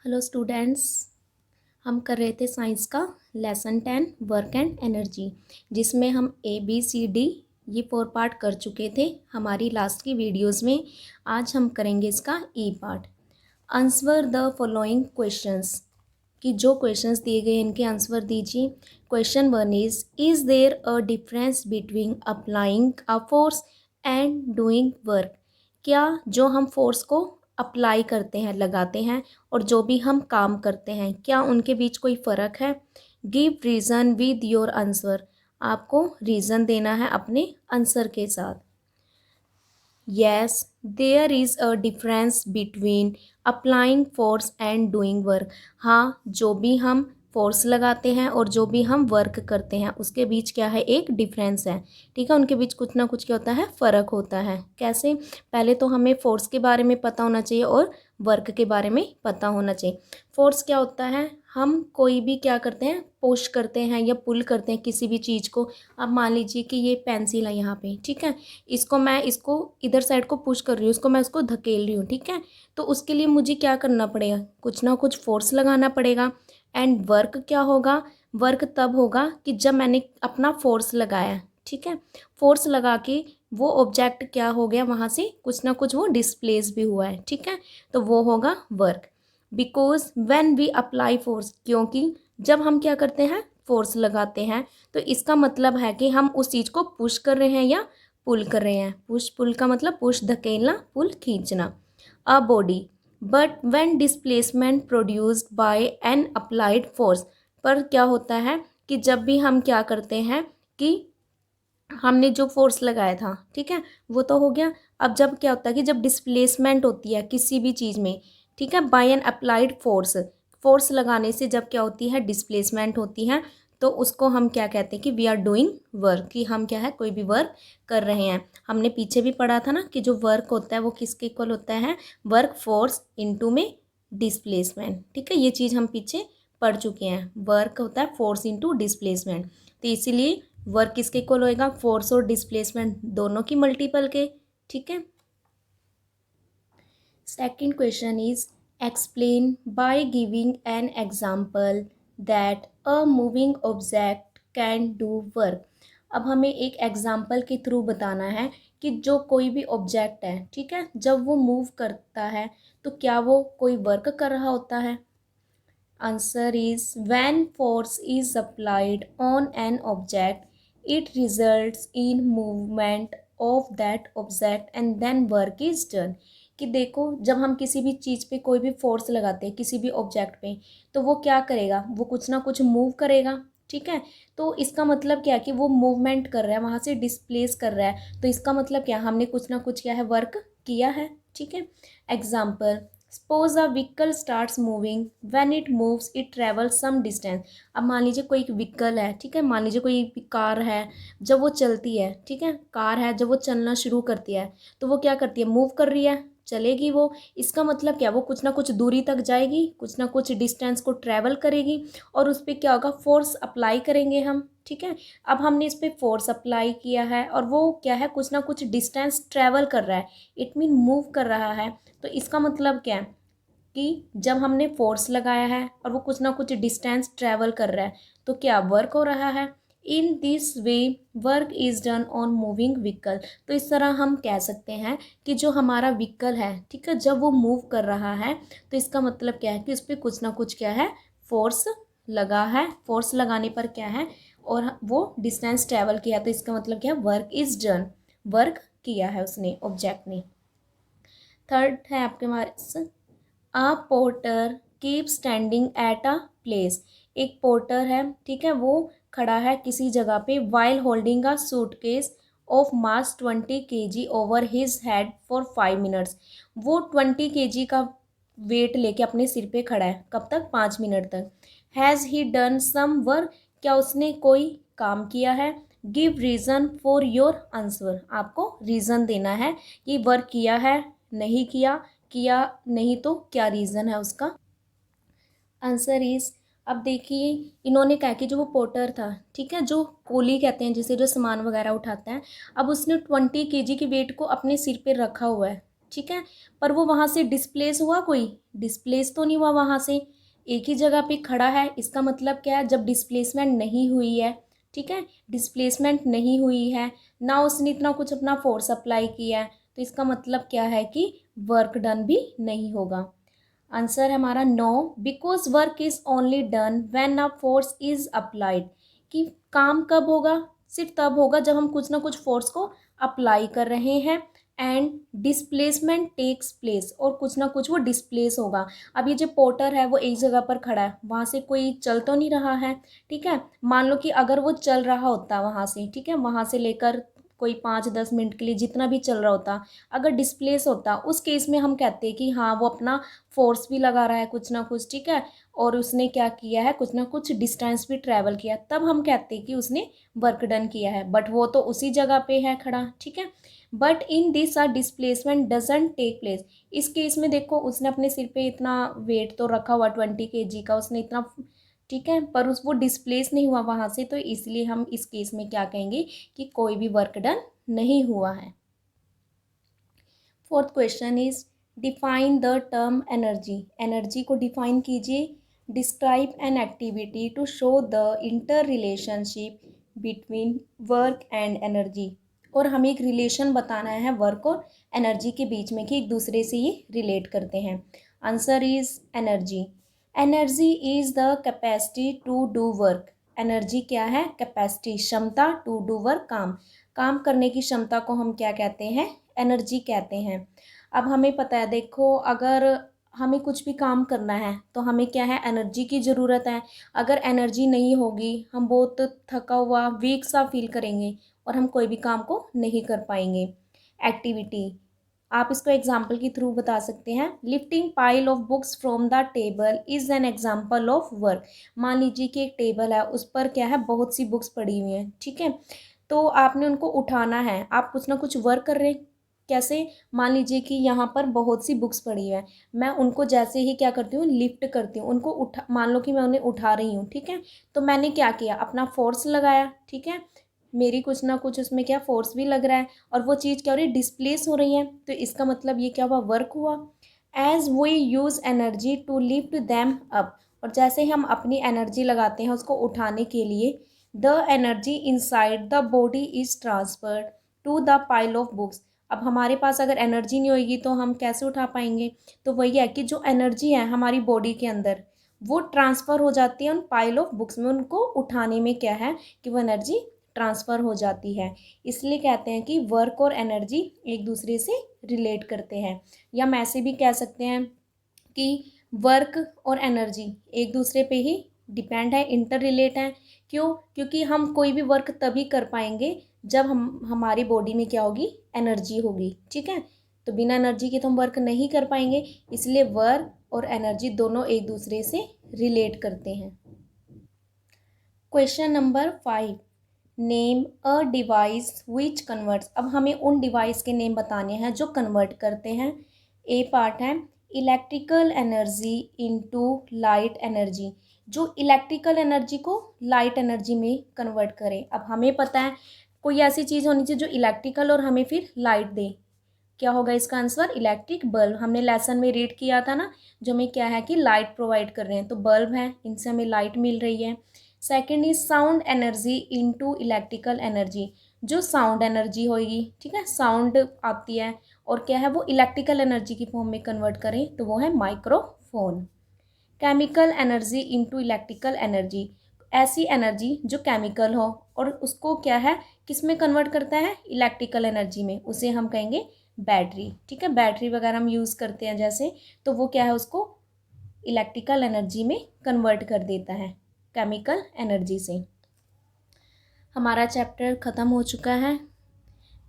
Hello students. हम कर रहे थे साइंस का लेसन 10 वर्क एंड एनर्जी, जिसमें हम ABCD ये 4 पार्ट कर चुके थे हमारी लास्ट की वीडियोस में। आज हम करेंगे इसका E part. Answer the following questions, कि जो क्वेश्चंस दिए गए इनके आंसर दीजिए। Question 1 is there a difference between applying a force and doing work. क्या जो हम फोर्स को अप्लाई करते हैं, लगाते हैं, और जो भी हम काम करते हैं, क्या उनके बीच कोई फ़र्क है। Give reason with your answer. आपको रीज़न देना है अपने आंसर के साथ। Yes, there is a difference between applying force and doing work. हाँ, जो भी हम फोर्स लगाते हैं और जो भी हम वर्क करते हैं उसके बीच क्या है, एक डिफरेंस है। ठीक है, उनके बीच कुछ ना कुछ क्या होता है, फ़र्क होता है। कैसे? पहले तो हमें फोर्स के बारे में पता होना चाहिए और वर्क के बारे में पता होना चाहिए। फोर्स क्या होता है, हम कोई भी क्या करते हैं, पुश करते हैं या पुल करते हैं किसी भी चीज़ को। अब मान लीजिए कि ये पेंसिल है यहाँ पे, ठीक है, इसको इधर साइड को पुश कर रही हूँ, इसको मैं इसको धकेल रही हूँ, ठीक है। तो उसके लिए मुझे क्या करना पड़ेगा, कुछ ना कुछ फोर्स लगाना पड़ेगा। एंड वर्क क्या होगा, वर्क तब होगा कि जब मैंने अपना फोर्स लगाया, ठीक है। फोर्स लगा के वो ऑब्जेक्ट क्या हो गया, वहाँ से कुछ ना कुछ वो डिस्प्लेस भी हुआ है, ठीक है, तो वो होगा work. Because when we apply force, क्योंकि जब हम क्या करते हैं, फोर्स लगाते हैं, तो इसका मतलब है कि हम उस चीज़ को पुश कर रहे हैं या पुल कर रहे हैं। पुश पुल का मतलब पुश धकेलना, पुल खींचना। A body, but when displacement produced by an applied force. पर क्या होता है कि जब भी हम क्या करते हैं कि हमने जो फोर्स लगाया था, ठीक है, वो तो हो गया। अब जब क्या होता है कि जब डिस्प्लेसमेंट होती है किसी भी चीज़ में, ठीक है, by an applied force, force लगाने से जब क्या होती है, डिस्प्लेसमेंट होती है, तो उसको हम क्या कहते हैं कि वी आर डूइंग वर्क, कि हम क्या है, कोई भी वर्क कर रहे हैं। हमने पीछे भी पढ़ा था ना कि जो वर्क होता है वो किसके इक्वल होता है, वर्क फोर्स इनटू में डिस्प्लेसमेंट। ठीक है, ये चीज़ हम पीछे पढ़ चुके हैं। वर्क होता है फोर्स इनटू डिस्प्लेसमेंट, तो इसीलिए वर्क किसके इक्वल होएगा, फोर्स और डिस्प्लेसमेंट दोनों की मल्टीपल के। ठीक है। Second question is explain by giving an example that a moving object can do work. अब हमें एक एग्जांपल के थ्रू बताना है कि जो कोई भी ऑब्जेक्ट है, ठीक है, जब वो मूव करता है तो क्या वो कोई वर्क कर रहा होता है। Answer is when force is applied on an object, it results in movement of that object and then work is done। कि देखो, जब हम किसी भी चीज़ पे कोई भी फोर्स लगाते हैं किसी भी ऑब्जेक्ट पे, तो वो क्या करेगा, वो कुछ ना कुछ मूव करेगा। ठीक है, तो इसका मतलब क्या है कि वो मूवमेंट कर रहा है, वहाँ से डिस्प्लेस कर रहा है, तो इसका मतलब क्या, हमने कुछ ना कुछ क्या है, वर्क किया है। ठीक है। Example, suppose a vehicle starts moving, when it moves it travels some distance. अब मान लीजिए कोई एक व्हीकल है, ठीक है, मान लीजिए कोई कार है, जब वो चलती है, ठीक है, कार है, जब वो चलना शुरू करती है तो वो क्या करती है, मूव कर रही है, चलेगी वो। इसका मतलब क्या, वो कुछ ना कुछ दूरी तक जाएगी, कुछ ना कुछ डिस्टेंस को ट्रैवल करेगी, और उस पर क्या होगा, फोर्स अप्लाई करेंगे हम। ठीक है, अब हमने इस पर फोर्स अप्लाई किया है और वो क्या है, कुछ ना कुछ डिस्टेंस ट्रैवल कर रहा है, इट मीन मूव कर रहा है। तो इसका मतलब क्या है कि जब हमने फोर्स लगाया है और वो कुछ ना कुछ डिस्टेंस ट्रैवल कर रहा है, तो क्या वर्क हो रहा है। In this way work is done on moving vehicle. तो इस तरह हम कह सकते हैं कि जो हमारा व्हीकल है, ठीक है, जब वो मूव कर रहा है तो इसका मतलब क्या है कि उस पर कुछ ना कुछ क्या है, फोर्स लगा है। फोर्स लगाने पर क्या है, और वो डिस्टेंस ट्रैवल किया, तो इसका मतलब क्या है, वर्क इज़ डन, वर्क किया है उसने, ऑब्जेक्ट ने। थर्ड है आपके पास, a porter keep standing at a place. एक पोर्टर है, ठीक है, वो खड़ा है किसी जगह पे, while holding a suitcase of mass 20 kg over his head for 5 minutes. वो 20 kg का वेट लेके अपने सिर पे खड़ा है, कब तक, 5 मिनट तक। Has he done some work, क्या उसने कोई काम किया है। Give reason for your answer. आपको रीज़न देना है कि वर्क किया है, नहीं किया, किया नहीं तो क्या रीज़न है उसका। आंसर इज, अब देखिए, इन्होंने कहा कि जो वो पोर्टर था, ठीक है, जो कोली कहते हैं जिसे, जो सामान वगैरह उठाता है, अब उसने 20 kg के वेट को अपने सिर पे रखा हुआ है, ठीक है, पर वो वहाँ से डिस्प्लेस हुआ, कोई डिस्प्लेस तो नहीं हुआ वहाँ से, एक ही जगह पे खड़ा है। इसका मतलब क्या है, जब डिस्प्लेसमेंट नहीं हुई है, ठीक है, डिस्प्लेसमेंट नहीं हुई है ना, उसने इतना कुछ अपना फोर्स अप्लाई किया है, तो इसका मतलब क्या है कि वर्क डन भी नहीं होगा। आंसर है हमारा no, because work is only done when a force is applied. कि काम कब होगा, सिर्फ तब होगा जब हम कुछ ना कुछ फोर्स को अप्लाई कर रहे हैं, एंड डिस्प्लेसमेंट टेक्स प्लेस, और कुछ ना कुछ वो डिस्प्लेस होगा। अब ये जो पोर्टर है वो एक जगह पर खड़ा है, वहाँ से कोई चल तो नहीं रहा है, ठीक है। मान लो कि अगर वो चल रहा होता वहाँ से, ठीक है, वहाँ से लेकर कोई 5-10 मिनट के लिए जितना भी चल रहा होता, अगर डिस्प्लेस होता, उस केस में हम कहते हैं कि हाँ वो अपना फोर्स भी लगा रहा है कुछ ना कुछ, ठीक है, और उसने क्या किया है, कुछ ना कुछ डिस्टेंस भी ट्रैवल किया, तब हम कहते हैं कि उसने वर्क डन किया है। बट वो तो उसी जगह पे है खड़ा, ठीक है। But in this a displacement doesn't take place. इस केस में देखो, उसने अपने सिर पे इतना वेट तो रखा हुआ 20 kg का, उसने इतना, ठीक है, पर उस वो डिस्प्लेस नहीं हुआ वहाँ से, तो इसलिए हम इस केस में क्या कहेंगे कि कोई भी वर्क डन नहीं हुआ है। Fourth question is define the term energy. Energy को डिफाइन कीजिए। Describe an activity to show the interrelationship between work and energy. और हमें एक रिलेशन बताना है वर्क और एनर्जी के बीच में, कि एक दूसरे से ये रिलेट करते हैं। Answer is energy. Energy is the capacity to do work. Energy क्या है, कैपेसिटी, क्षमता, टू डू वर्क, काम, काम करने की क्षमता को हम क्या कहते हैं, एनर्जी कहते हैं। अब हमें पता है, देखो, अगर हमें कुछ भी काम करना है तो हमें क्या है, एनर्जी की ज़रूरत है। अगर एनर्जी नहीं होगी, हम बहुत थका हुआ, वीक सा फील करेंगे, और हम कोई भी काम को नहीं कर पाएंगे। एक्टिविटी, आप इसको एग्जाम्पल के थ्रू बता सकते हैं। Lifting pile of books from the table is an example of work. मान लीजिए कि एक टेबल है, उस पर क्या है, बहुत सी बुक्स पड़ी हुई हैं, ठीक है, तो आपने उनको उठाना है, आप कुछ ना कुछ वर्क कर रहे हैं। कैसे, मान लीजिए कि यहाँ पर बहुत सी बुक्स पड़ी है, मैं उनको जैसे ही क्या करती हूँ, लिफ्ट करती हूँ उनको, उठा, मान लो कि मैं उन्हें उठा रही हूँ, ठीक है, तो मैंने क्या किया, अपना फोर्स लगाया, ठीक है, मेरी कुछ ना कुछ उसमें क्या फोर्स भी लग रहा है, और वो चीज़ क्या हो रही है, डिस्प्लेस हो रही है, तो इसका मतलब ये क्या हुआ, वर्क हुआ। As we use energy to lift them up. और जैसे हम अपनी एनर्जी लगाते हैं उसको उठाने के लिए, the energy inside the body is transferred to the pile of books. अब हमारे पास अगर एनर्जी नहीं होगी तो हम कैसे उठा पाएंगे, तो वही है कि जो एनर्जी है हमारी बॉडी के अंदर, वो ट्रांसफ़र हो जाती है उन पाइल ऑफ बुक्स में, उनको उठाने में क्या है कि वो एनर्जी ट्रांसफ़र हो जाती है। इसलिए कहते हैं कि वर्क और एनर्जी एक दूसरे से रिलेट करते हैं। या हम ऐसे भी कह सकते हैं कि वर्क और एनर्जी एक दूसरे पे ही डिपेंड है, इंटर रिलेट हैं। क्यों, क्योंकि हम कोई भी वर्क तभी कर पाएंगे जब हम, हमारी बॉडी में क्या होगी, एनर्जी होगी, ठीक है। तो बिना एनर्जी के तो हम वर्क नहीं कर पाएंगे, इसलिए वर्क और एनर्जी दोनों एक दूसरे से रिलेट करते हैं। Question number 5, name a device which converts. अब हमें उन डिवाइस के नेम बताने हैं जो कन्वर्ट करते हैं। ए पार्ट है electrical energy into light energy, जो इलेक्ट्रिकल एनर्जी को लाइट एनर्जी में कन्वर्ट करे। अब हमें पता है कोई ऐसी चीज़ होनी चाहिए जो इलेक्ट्रिकल और हमें फिर लाइट दे। क्या होगा इसका आंसर, इलेक्ट्रिक बल्ब। हमने लेसन में रीड किया था ना, जो हमें क्या है कि लाइट प्रोवाइड कर रहे हैं, तो बल्ब है, इनसे हमें लाइट मिल रही है। Second is sound energy into electrical energy, जो साउंड एनर्जी होगी, ठीक है, साउंड आती है, और क्या है वो इलेक्ट्रिकल एनर्जी की फॉर्म में कन्वर्ट करें तो वो है microphone. Chemical energy into electrical energy, ऐसी एनर्जी जो केमिकल हो और उसको क्या है, किस में कन्वर्ट करता है, इलेक्ट्रिकल एनर्जी में, उसे हम कहेंगे बैटरी, ठीक है। बैटरी वगैरह हम यूज़ करते हैं जैसे, तो वो क्या है, उसको इलेक्ट्रिकल एनर्जी में कन्वर्ट कर देता है केमिकल एनर्जी से। हमारा चैप्टर ख़त्म हो चुका है,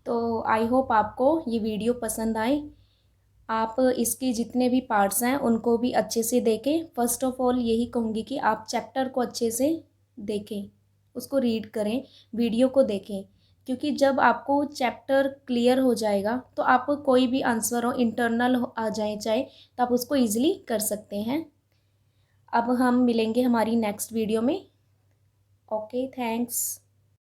तो आई होप आपको ये वीडियो पसंद आई। आप इसके जितने भी पार्ट्स हैं उनको भी अच्छे से देखें। फर्स्ट ऑफ ऑल यही कहूँगी कि आप चैप्टर को अच्छे से देखें, उसको रीड करें, वीडियो को देखें, क्योंकि जब आपको चैप्टर क्लियर हो जाएगा तो आप कोई भी आंसर हो, इंटरनल आ जाए चाहे, तो आप उसको ईजिली कर सकते हैं। अब हम मिलेंगे हमारी नेक्स्ट वीडियो में। Okay, thanks.